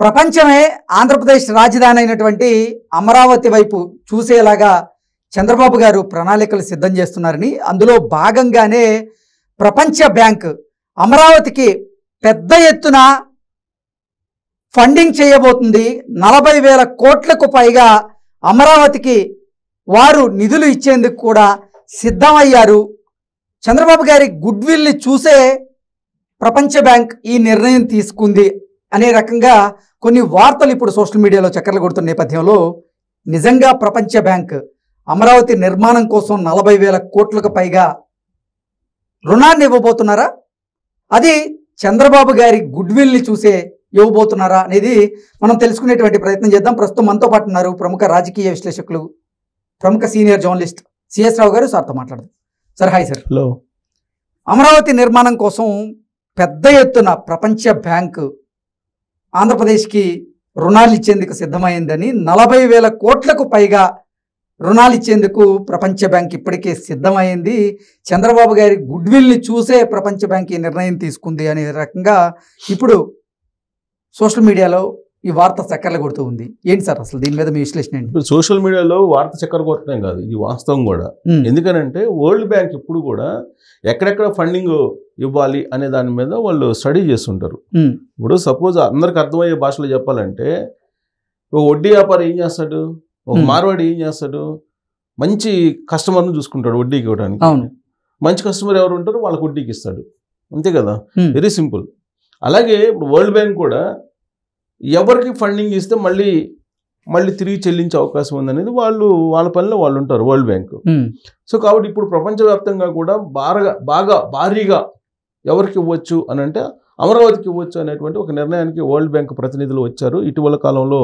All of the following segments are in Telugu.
ప్రపంచమే ఆంధ్రప్రదేశ్ రాజధాని అయినటువంటి అమరావతి వైపు చూసేలాగా చంద్రబాబు గారు ప్రణాళికలు సిద్ధం చేస్తున్నారని, అందులో భాగంగానే ప్రపంచ బ్యాంక్ అమరావతికి పెద్ద ఎత్తున ఫండింగ్ చేయబోతుంది. 40,000 కోట్లకు పైగా అమరావతికి వారు నిధులు ఇచ్చేందుకు కూడా సిద్ధమయ్యారు. చంద్రబాబు గారి గుడ్ విల్ని చూసే ప్రపంచ బ్యాంక్ ఈ నిర్ణయం తీసుకుంది అనే రకంగా కొన్ని వార్తలు ఇప్పుడు సోషల్ మీడియాలో చక్కర్లు కొడుతున్న నేపథ్యంలో నిజంగా ప్రపంచ బ్యాంక్ అమరావతి నిర్మాణం కోసం 40,000 కోట్లకు పైగా రుణాన్ని ఇవ్వబోతున్నారా? అది చంద్రబాబు గారి గుడ్ విల్ని చూసే ఇవ్వబోతున్నారా అనేది మనం తెలుసుకునేటువంటి ప్రయత్నం చేద్దాం. ప్రస్తుతం మనతో పాటు ఉన్నారు ప్రముఖ రాజకీయ విశ్లేషకులు, ప్రముఖ సీనియర్ జర్నలిస్ట్ సిఎస్ రావు గారు. సార్తో మాట్లాడదాం. Sir, hi sir. Hello. Amaravati నిర్మాణం కోసం పెద్ద ఎత్తున ప్రపంచ బ్యాంకు ఆంధ్రప్రదేశ్కి రుణాలు ఇచ్చేందుకు సిద్ధమైందని, 40,000 కోట్లకు పైగా రుణాలు ఇచ్చేందుకు ప్రపంచ బ్యాంక్ ఇప్పటికే సిద్ధమైంది. చంద్రబాబు గారి గుడ్ విల్ని చూసే ప్రపంచ బ్యాంక్ ఈ నిర్ణయం తీసుకుంది అనే రకంగా ఇప్పుడు సోషల్ మీడియాలో ఈ వార్త చక్కర్లు కొడుతూ ఉంది. ఏంటి సార్ అసలు దీని మీద మీ విశ్లేషణ ఏంటి? ఇప్పుడు సోషల్ మీడియాలో వార్త చక్కర కొట్టడం కాదు, ఇది వాస్తవం కూడా. ఎందుకనంటే వరల్డ్ బ్యాంక్ ఇప్పుడు కూడా ఎక్కడెక్కడ ఫండింగ్ ఇవ్వాలి అనే దాని మీద వాళ్ళు స్టడీ చేస్తుంటారు. ఇప్పుడు సపోజ్ అందరికి అర్థమయ్యే భాషలో చెప్పాలంటే, ఒక వడ్డీ వ్యాపారి ఏం చేస్తాడు, ఒక మార్వాడి ఏం చేస్తాడు, మంచి కస్టమర్ను చూసుకుంటాడు వడ్డీకి ఇవ్వడానికి. మంచి కస్టమర్ ఎవరు ఉంటారో వాళ్ళకి వడ్డీకి ఇస్తాడు, అంతే కదా, వెరీ సింపుల్. అలాగే ఇప్పుడు వరల్డ్ బ్యాంక్ కూడా ఎవరికి ఫండింగ్ ఇస్తే మళ్ళీ తిరిగి చెల్లించే అవకాశం ఉందనేది వాళ్ళ పనిలో వాళ్ళు ఉంటారు, వరల్డ్ బ్యాంక్. సో కాబట్టి ఇప్పుడు ప్రపంచవ్యాప్తంగా కూడా బాగా భారీగా ఎవరికి ఇవ్వచ్చు అని అంటే అమరావతికి ఇవ్వచ్చు అనేటువంటి ఒక నిర్ణయానికి వరల్డ్ బ్యాంక్ ప్రతినిధులు వచ్చారు. ఇటీవల కాలంలో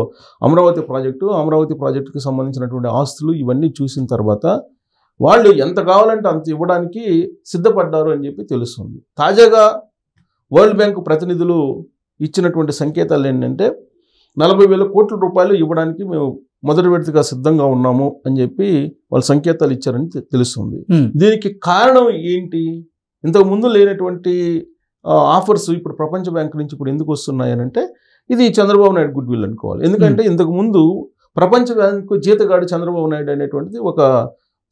అమరావతి ప్రాజెక్టుకి సంబంధించినటువంటి ఆస్తులు ఇవన్నీ చూసిన తర్వాత వాళ్ళు ఎంత కావాలంటే అంత ఇవ్వడానికి సిద్ధపడ్డారు అని చెప్పి తెలుస్తుంది. తాజాగా వరల్డ్ బ్యాంక్ ప్రతినిధులు ఇచ్చినటువంటి సంకేతాలు ఏంటంటే 40,000 కోట్ల రూపాయలు ఇవ్వడానికి మేము మొదటి విడతగా సిద్ధంగా ఉన్నాము అని చెప్పి వాళ్ళు సంకేతాలు ఇచ్చారని తెలుస్తుంది. దీనికి కారణం ఏంటి? ఇంతకు ముందు లేనటువంటి ఆఫర్స్ ఇప్పుడు ప్రపంచ బ్యాంక్ నుంచి ఇప్పుడు ఎందుకు వస్తున్నాయనంటే, ఇది చంద్రబాబు నాయుడు గుడ్ విల్ అనుకోవాలి. ఎందుకంటే ఇంతకు ముందు ప్రపంచ బ్యాంకు జీతగాడు చంద్రబాబు నాయుడు అనేటువంటిది ఒక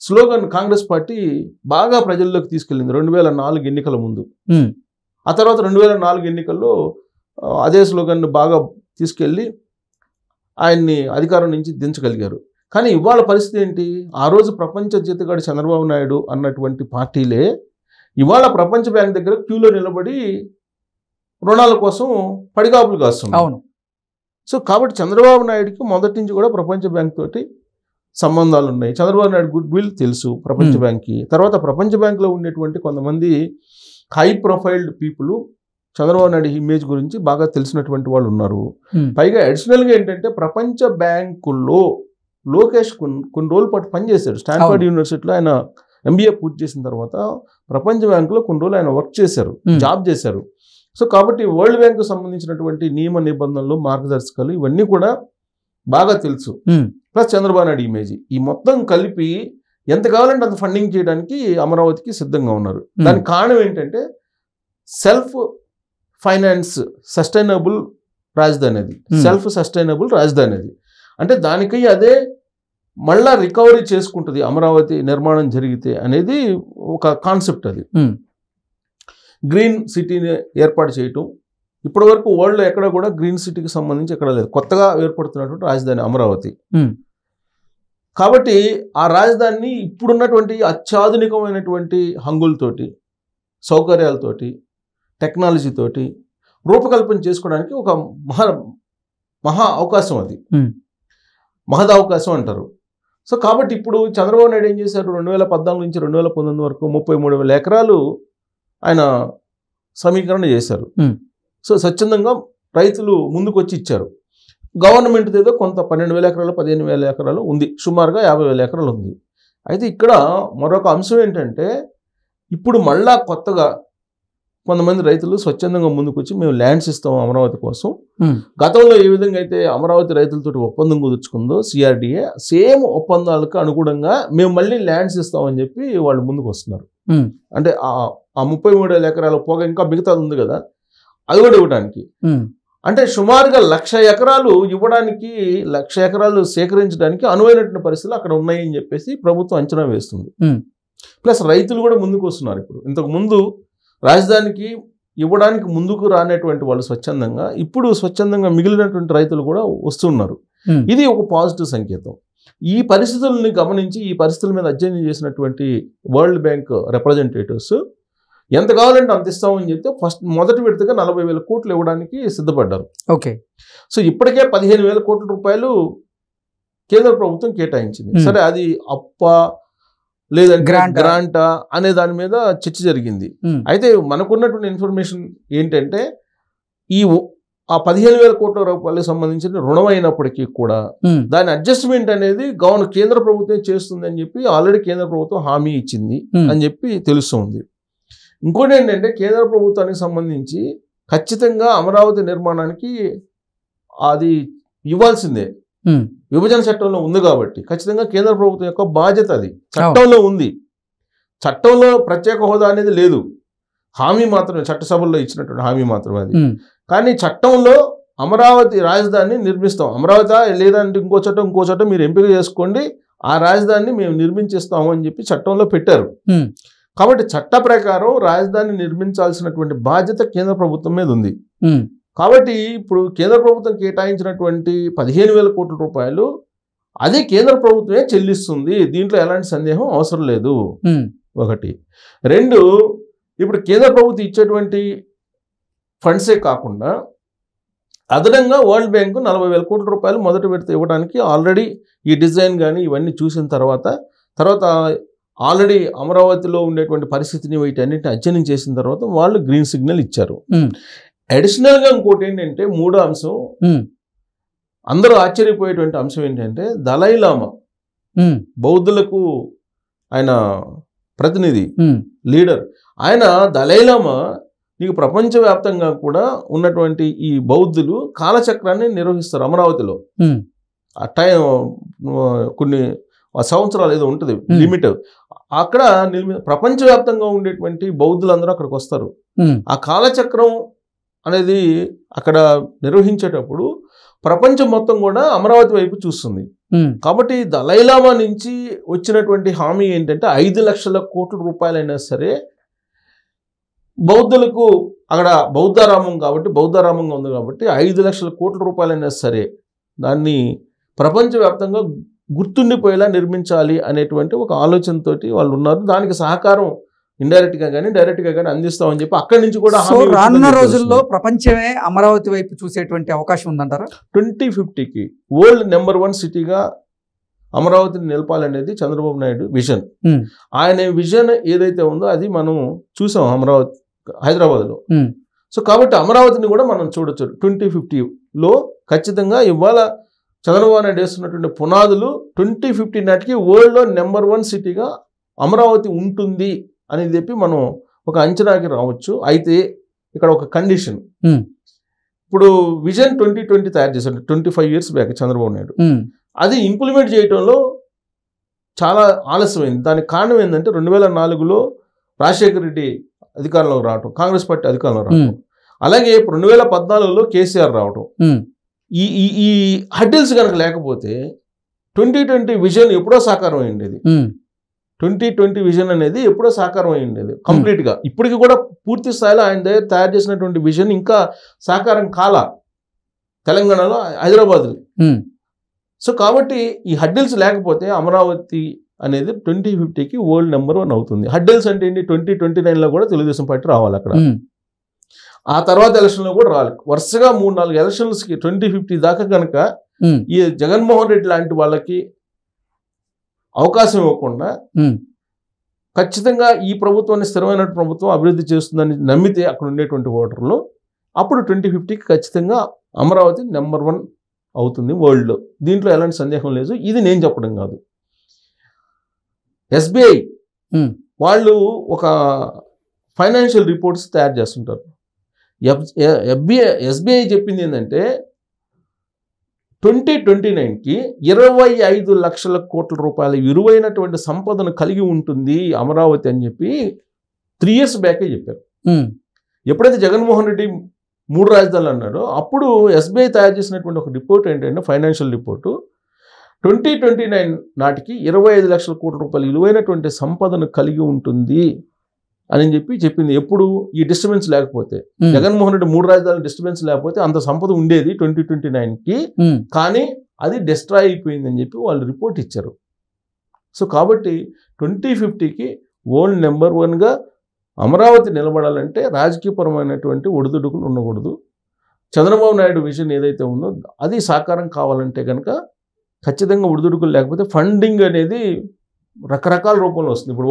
స్లోగన్ కాంగ్రెస్ పార్టీ బాగా ప్రజల్లోకి తీసుకెళ్ళింది 2004 ఎన్నికల ముందు. ఆ తర్వాత 2004 ఎన్నికల్లో అదే స్లోగన్ బాగా తీసుకెళ్ళి ఆయన్ని అధికారం నుంచి దించగలిగారు. కానీ ఇవాళ పరిస్థితి ఏంటి? ఆ రోజు ప్రపంచ జీతగాడు చంద్రబాబు నాయుడు అన్నటువంటి పార్టీలే ఇవాళ ప్రపంచ బ్యాంక్ దగ్గర క్యూలో నిలబడి రుణాల కోసం పడిగాపులు కాస్తుంది. అవును. సో కాబట్టి చంద్రబాబు నాయుడుకి మొదటి నుంచి కూడా ప్రపంచ బ్యాంక్ తోటి సంబంధాలు ఉన్నాయి. చంద్రబాబు నాయుడు గుడ్ విల్ తెలుసు ప్రపంచ బ్యాంక్కి. తర్వాత ప్రపంచ బ్యాంక్లో ఉండేటువంటి కొంతమంది high profiled people Chandrababu Naidu image గురించి బాగా తెలిసినటువంటి వాళ్ళు ఉన్నారు. పైగా అడిషనల్గా ఏంటంటే ప్రపంచ బ్యాంకుల్లో లోకేష్ కొన్ని రోజుల పాటు పనిచేశాడు. స్టాన్ఫర్డ్ యూనివర్సిటీలో ఆయన MBA పూర్తి చేసిన తర్వాత ప్రపంచ బ్యాంకులో కొన్ని రోజులు ఆయన వర్క్ చేశారు, జాబ్ చేశారు. సో కాబట్టి వరల్డ్ బ్యాంకు సంబంధించినటువంటి నియమ నిబంధనలు, మార్గదర్శకాలు ఇవన్నీ కూడా బాగా తెలుసు. ప్లస్ చంద్రబాబు నాయుడు ఇమేజ్, ఈ మొత్తం కలిపి ఎంత కావాలంటే అంత ఫండింగ్ చేయడానికి అమరావతికి సిద్ధంగా ఉన్నారు. దానికి కారణం ఏంటంటే సెల్ఫ్ ఫైనాన్స్ సస్టైనబుల్ రాజధాని అది, సెల్ఫ్ సస్టైనబుల్ రాజధాని అది. అంటే దానికి అదే మళ్ళా రికవరీ చేసుకుంటుంది అమరావతి నిర్మాణం జరిగితే అనేది ఒక కాన్సెప్ట్. అది గ్రీన్ సిటీని ఏర్పాటు చేయటం. ఇప్పటి వరకు వరల్డ్లో ఎక్కడ కూడా గ్రీన్ సిటీకి సంబంధించి ఎక్కడ లేదు. కొత్తగా ఏర్పడుతున్నటువంటి రాజధాని అమరావతి. కాబట్టి ఆ రాజధానిని ఇప్పుడున్నటువంటి అత్యాధునికమైనటువంటి హంగులతోటి, సౌకర్యాలతోటి, టెక్నాలజీతోటి రూపకల్పన చేసుకోవడానికి ఒక మహా అవకాశం. అది మహదవకాశం అంటారు. సో కాబట్టి ఇప్పుడు చంద్రబాబు నాయుడు ఏం చేశారు, 2014 నుంచి 2019 వరకు 33,000 ఎకరాలు ఆయన సమీకరణ చేశారు. సో స్వచ్ఛందంగా రైతులు ముందుకు వచ్చి ఇచ్చారు. గవర్నమెంట్ ఏదో కొంత 12,000 ఎకరాలు 15,000 ఎకరాలు ఉంది, సుమారుగా 50,000 ఎకరాలు ఉంది. అయితే ఇక్కడ మరొక అంశం ఏంటంటే, ఇప్పుడు మళ్ళా కొత్తగా కొంతమంది రైతులు స్వచ్ఛందంగా ముందుకు వచ్చి మేము ల్యాండ్స్ ఇస్తాము అమరావతి కోసం. గతంలో ఏ విధంగా అయితే అమరావతి రైతులతో ఒప్పందం కుదుర్చుకుందో CRDA, సేమ్ ఒప్పందాలకు అనుగుణంగా మేము మళ్ళీ ల్యాండ్స్ ఇస్తామని చెప్పి వాళ్ళు ముందుకు వస్తున్నారు. అంటే ఆ 33,000 ఎకరాల పోగా ఇంకా మిగతాది ఉంది కదా, అది కూడా ఇవ్వడానికి. అంటే సుమారుగా 1,00,000 ఎకరాలు ఇవ్వడానికి 1,00,000 ఎకరాలు సేకరించడానికి అనువైనటువంటి పరిస్థితులు అక్కడ ఉన్నాయని చెప్పేసి ప్రభుత్వం అంచనా వేస్తుంది. ప్లస్ రైతులు కూడా ముందుకు వస్తున్నారు. ఇప్పుడు ఇంతకు ముందు రాజధానికి ఇవ్వడానికి ముందుకు రానటువంటి వాళ్ళు స్వచ్ఛందంగా, ఇప్పుడు స్వచ్ఛందంగా మిగిలినటువంటి రైతులు కూడా వస్తున్నారు. ఇది ఒక పాజిటివ్ సంకేతం. ఈ పరిస్థితుల్ని గమనించి ఈ పరిస్థితుల మీద అధ్యయనం చేసినటువంటి వరల్డ్ బ్యాంక్ రిప్రజెంటేటివ్స్ ఎంత కావాలంటే అంత ఇస్తామని చెప్తే మొదటి విడతగా 40,000 కోట్లు ఇవ్వడానికి సిద్ధపడ్డారు. ఓకే. సో ఇప్పటికే 15,000 కోట్ల రూపాయలు కేంద్ర ప్రభుత్వం కేటాయించింది. సరే అది అప్ప లేదంటే గ్రాంటా అనే దాని మీద చర్చ జరిగింది. అయితే మనకున్నటువంటి ఇన్ఫర్మేషన్ ఏంటంటే ఆ 15,000 కోట్ల రూపాయలకు సంబంధించిన రుణం అయినప్పటికీ కూడా దాని అడ్జస్ట్మెంట్ అనేది కేంద్ర ప్రభుత్వం చేస్తుంది అని చెప్పి ఆల్రెడీ కేంద్ర ప్రభుత్వం హామీ ఇచ్చింది అని చెప్పి తెలుస్తుంది. ఇంకోటి ఏంటంటే కేంద్ర ప్రభుత్వానికి సంబంధించి ఖచ్చితంగా అమరావతి నిర్మాణానికి అది ఇవ్వాల్సిందే. విభజన చట్టంలో ఉంది కాబట్టి ఖచ్చితంగా కేంద్ర ప్రభుత్వం యొక్క బాధ్యత అది చట్టంలో ఉంది. చట్టంలో ప్రత్యేక హోదా అనేది లేదు, హామీ మాత్రమే, చట్టసభల్లో ఇచ్చినటువంటి హామీ మాత్రమే అది. కానీ చట్టంలో అమరావతి రాజధానిని నిర్మిస్తాం, అమరావతి లేదంటే ఇంకో చట్టం మీరు ఎంపిక చేసుకోండి, ఆ రాజధానిని మేము నిర్మించేస్తాము అని చెప్పి చట్టంలో పెట్టారు. కాబట్టి చట్ట ప్రకారం రాజధాని నిర్మించాల్సినటువంటి బాధ్యత కేంద్ర ప్రభుత్వం మీద ఉంది. కాబట్టి ఇప్పుడు కేంద్ర ప్రభుత్వం కేటాయించినటువంటి 15,000 కోట్ల రూపాయలు అది కేంద్ర ప్రభుత్వమే చెల్లిస్తుంది, దీంట్లో ఎలాంటి సందేహం అవసరం లేదు. ఒకటి. రెండు, ఇప్పుడు కేంద్ర ప్రభుత్వం ఇచ్చేటువంటి ఫండ్సే కాకుండా అదనంగా వరల్డ్ బ్యాంకు 40,000 కోట్ల రూపాయలు మొదటి విడత ఇవ్వడానికి ఆల్రెడీ ఈ డిజైన్ కానీ ఇవన్నీ చూసిన తర్వాత ఆల్రెడీ అమరావతిలో ఉండేటువంటి పరిస్థితిని వీటన్నిటిని అధ్యయనం చేసిన తర్వాత వాళ్ళు గ్రీన్ సిగ్నల్ ఇచ్చారు. అడిషనల్గా ఇంకోటి ఏంటంటే మూడో అంశం, అందరూ ఆశ్చర్యపోయేటువంటి అంశం ఏంటంటే దలైలామా బౌద్ధులకు ఆయన ప్రతినిధి లీడర్, ఆయన దలైలామా నీకు ప్రపంచవ్యాప్తంగా కూడా ఉన్నటువంటి ఈ బౌద్ధులు కాలచక్రాన్ని నిర్వహిస్తారు అమరావతిలో. ఆ టైం కొన్ని సంవత్సరాలు ఏదో ఉంటుంది లిమిట్, అక్కడ ప్రపంచవ్యాప్తంగా ఉండేటువంటి బౌద్ధులందరూ అక్కడికి వస్తారు. ఆ కాలచక్రం అనేది అక్కడ నిర్వహించేటప్పుడు ప్రపంచం మొత్తం కూడా అమరావతి వైపు చూస్తుంది. కాబట్టి దలైలామా నుంచి వచ్చినటువంటి హామీ ఏంటంటే 5 లక్షల కోట్ల రూపాయలైనా సరే బౌద్ధులకు, అక్కడ బౌద్ధారామంగా ఉంది కాబట్టి 5 లక్షల కోట్ల రూపాయలైనా సరే దాన్ని ప్రపంచవ్యాప్తంగా గుర్తుండిపోయేలా నిర్మించాలి అనేటువంటి ఒక ఆలోచనతోటి వాళ్ళు ఉన్నారు. దానికి సహకారం ఇండైరెక్ట్ గా కానీ డైరెక్ట్ గా కానీ అందిస్తామని చెప్పి అక్కడి నుంచి కూడా రానున్న రోజుల్లో ప్రపంచమే అమరావతి వైపు చూసేటువంటి అవకాశం ఉందంటారా? 2050కి వరల్డ్ నెంబర్ 1 సిటీగా అమరావతిని నిలపాలనేది చంద్రబాబు నాయుడు విజన్. ఆయన విజన్ ఏదైతే ఉందో అది మనం చూసాం అమరావతి హైదరాబాద్లో. సో కాబట్టి అమరావతిని కూడా మనం చూడొచ్చు. 2050లో ఖచ్చితంగా ఇవాళ చంద్రబాబు నాయుడు వేస్తున్నటువంటి పునాదులు 2050 నాటికి వరల్డ్లో నెంబర్ 1 సిటీగా అమరావతి ఉంటుంది అని చెప్పి మనం ఒక అంచనాకి రావచ్చు. అయితే ఇక్కడ ఒక కండిషన్, ఇప్పుడు విజన్ 2020 తయారు చేశాడు 25 years బ్యాక్ చంద్రబాబు నాయుడు. అది ఇంప్లిమెంట్ చేయడంలో చాలా ఆలస్యమైంది. దానికి కారణం ఏంటంటే 2004లో రాజశేఖర రెడ్డి అధికారంలోకి రావటం, కాంగ్రెస్ పార్టీ అధికారంలో రావటం, అలాగే 2014లో కేసీఆర్ రావటం. ఈ హడ్డిల్స్ కనుక లేకపోతే 2020 విజన్ ఎప్పుడో సాకారం అయ్యిండేది. 2020 విజన్ అనేది ఎప్పుడో సాకారం అయ్యిండేది కంప్లీట్గా. ఇప్పటికి కూడా పూర్తి స్థాయిలో ఆయన దగ్గర తయారు చేసినటువంటి విజన్ ఇంకా సాకారం కాల తెలంగాణలో, హైదరాబాద్. సో కాబట్టి ఈ హడ్డిల్స్ లేకపోతే అమరావతి అనేది 2050కి వరల్డ్ నెంబర్ 1 అవుతుంది. హడ్డిల్స్ అంటే ఏంటి? 2029లో కూడా తెలుగుదేశం పార్టీ రావాలి అక్కడ, ఆ తర్వాత ఎలక్షన్లో కూడా రావాలి. వరుసగా 3-4 ఎలక్షన్స్కి 2050 దాకా కనుక ఈ జగన్మోహన్ రెడ్డి లాంటి వాళ్ళకి అవకాశం ఇవ్వకుండా ఖచ్చితంగా ఈ ప్రభుత్వాన్ని స్థిరమైన ప్రభుత్వం అభివృద్ధి చేస్తుందని నమ్మితే అక్కడ ఉండేటువంటి ఓటర్లు, అప్పుడు 2050కి ఖచ్చితంగా అమరావతి నెంబర్ 1 అవుతుంది వరల్డ్లో. దీంట్లో ఎలాంటి సందేహం లేదు. ఇది నేను చెప్పడం కాదు. SBI వాళ్ళు ఒక ఫైనాన్షియల్ రిపోర్ట్స్ తయారు చేస్తుంటారు. SBI చెప్పింది ఏంటంటే 2029కి 25 లక్షల కోట్ల రూపాయల విలువైనటువంటి సంపదను కలిగి ఉంటుంది అమరావతి అని చెప్పి 3 years బ్యాకే చెప్పారు. ఎప్పుడైతే జగన్మోహన్ రెడ్డి 3 రాజధానులు అన్నారు. అప్పుడు ఎస్బీఐ తయారు చేసినటువంటి ఒక రిపోర్ట్ ఏంటంటే ఫైనాన్షియల్ రిపోర్టు 2029 నాటికి 25 లక్షల కోట్ల రూపాయలు విలువైనటువంటి సంపదను కలిగి ఉంటుంది అని చెప్పింది. ఎప్పుడు ఈ డిస్టర్బెన్స్ లేకపోతే, జగన్మోహన్ రెడ్డి 3 రాజధానుల డిస్టర్బెన్స్ లేకపోతే అంత సంపద ఉండేది 2029కి, కానీ అది డిస్ట్రాయ్ అయిపోయింది అని చెప్పి వాళ్ళు రిపోర్ట్ ఇచ్చారు. సో కాబట్టి 2050కి వరల్డ్ నెంబర్ 1గా అమరావతి నిలబడాలంటే రాజకీయపరమైనటువంటి ఒడిదుడుకులు ఉండకూడదు. చంద్రబాబు నాయుడు విజన్ ఏదైతే ఉందో అది సాకారం కావాలంటే కనుక ఖచ్చితంగా ఒడిదుడుకులు లేకపోతే ఫండింగ్ అనేది రకరకాల రూపంలో వస్తుంది. ఇప్పుడు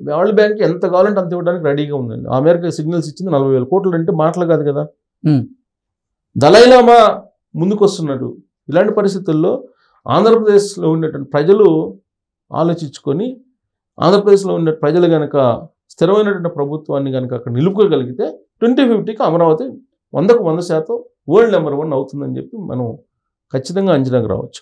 వరల్డ్ బ్యాంక్ ఎంత కావాలంటే అంత ఇవ్వడానికి రెడీగా ఉందండి. అమెరికా సిగ్నల్స్ ఇచ్చింది 40,000 కోట్లు అంటే మాటలు కాదు కదా. దలైలామా ముందుకు వస్తున్నాడు. ఇలాంటి పరిస్థితుల్లో ఆంధ్రప్రదేశ్లో ఉండేటువంటి ప్రజలు ఆలోచించుకొని, ఆంధ్రప్రదేశ్లో ఉండే ప్రజలు కనుక స్థిరమైనటువంటి ప్రభుత్వాన్ని కనుక అక్కడ నిలుపుకోగలిగితే 2050కి అమరావతి 100% వరల్డ్ నెంబర్ 1 అవుతుందని చెప్పి మనం ఖచ్చితంగా అంచనాకు రావచ్చు.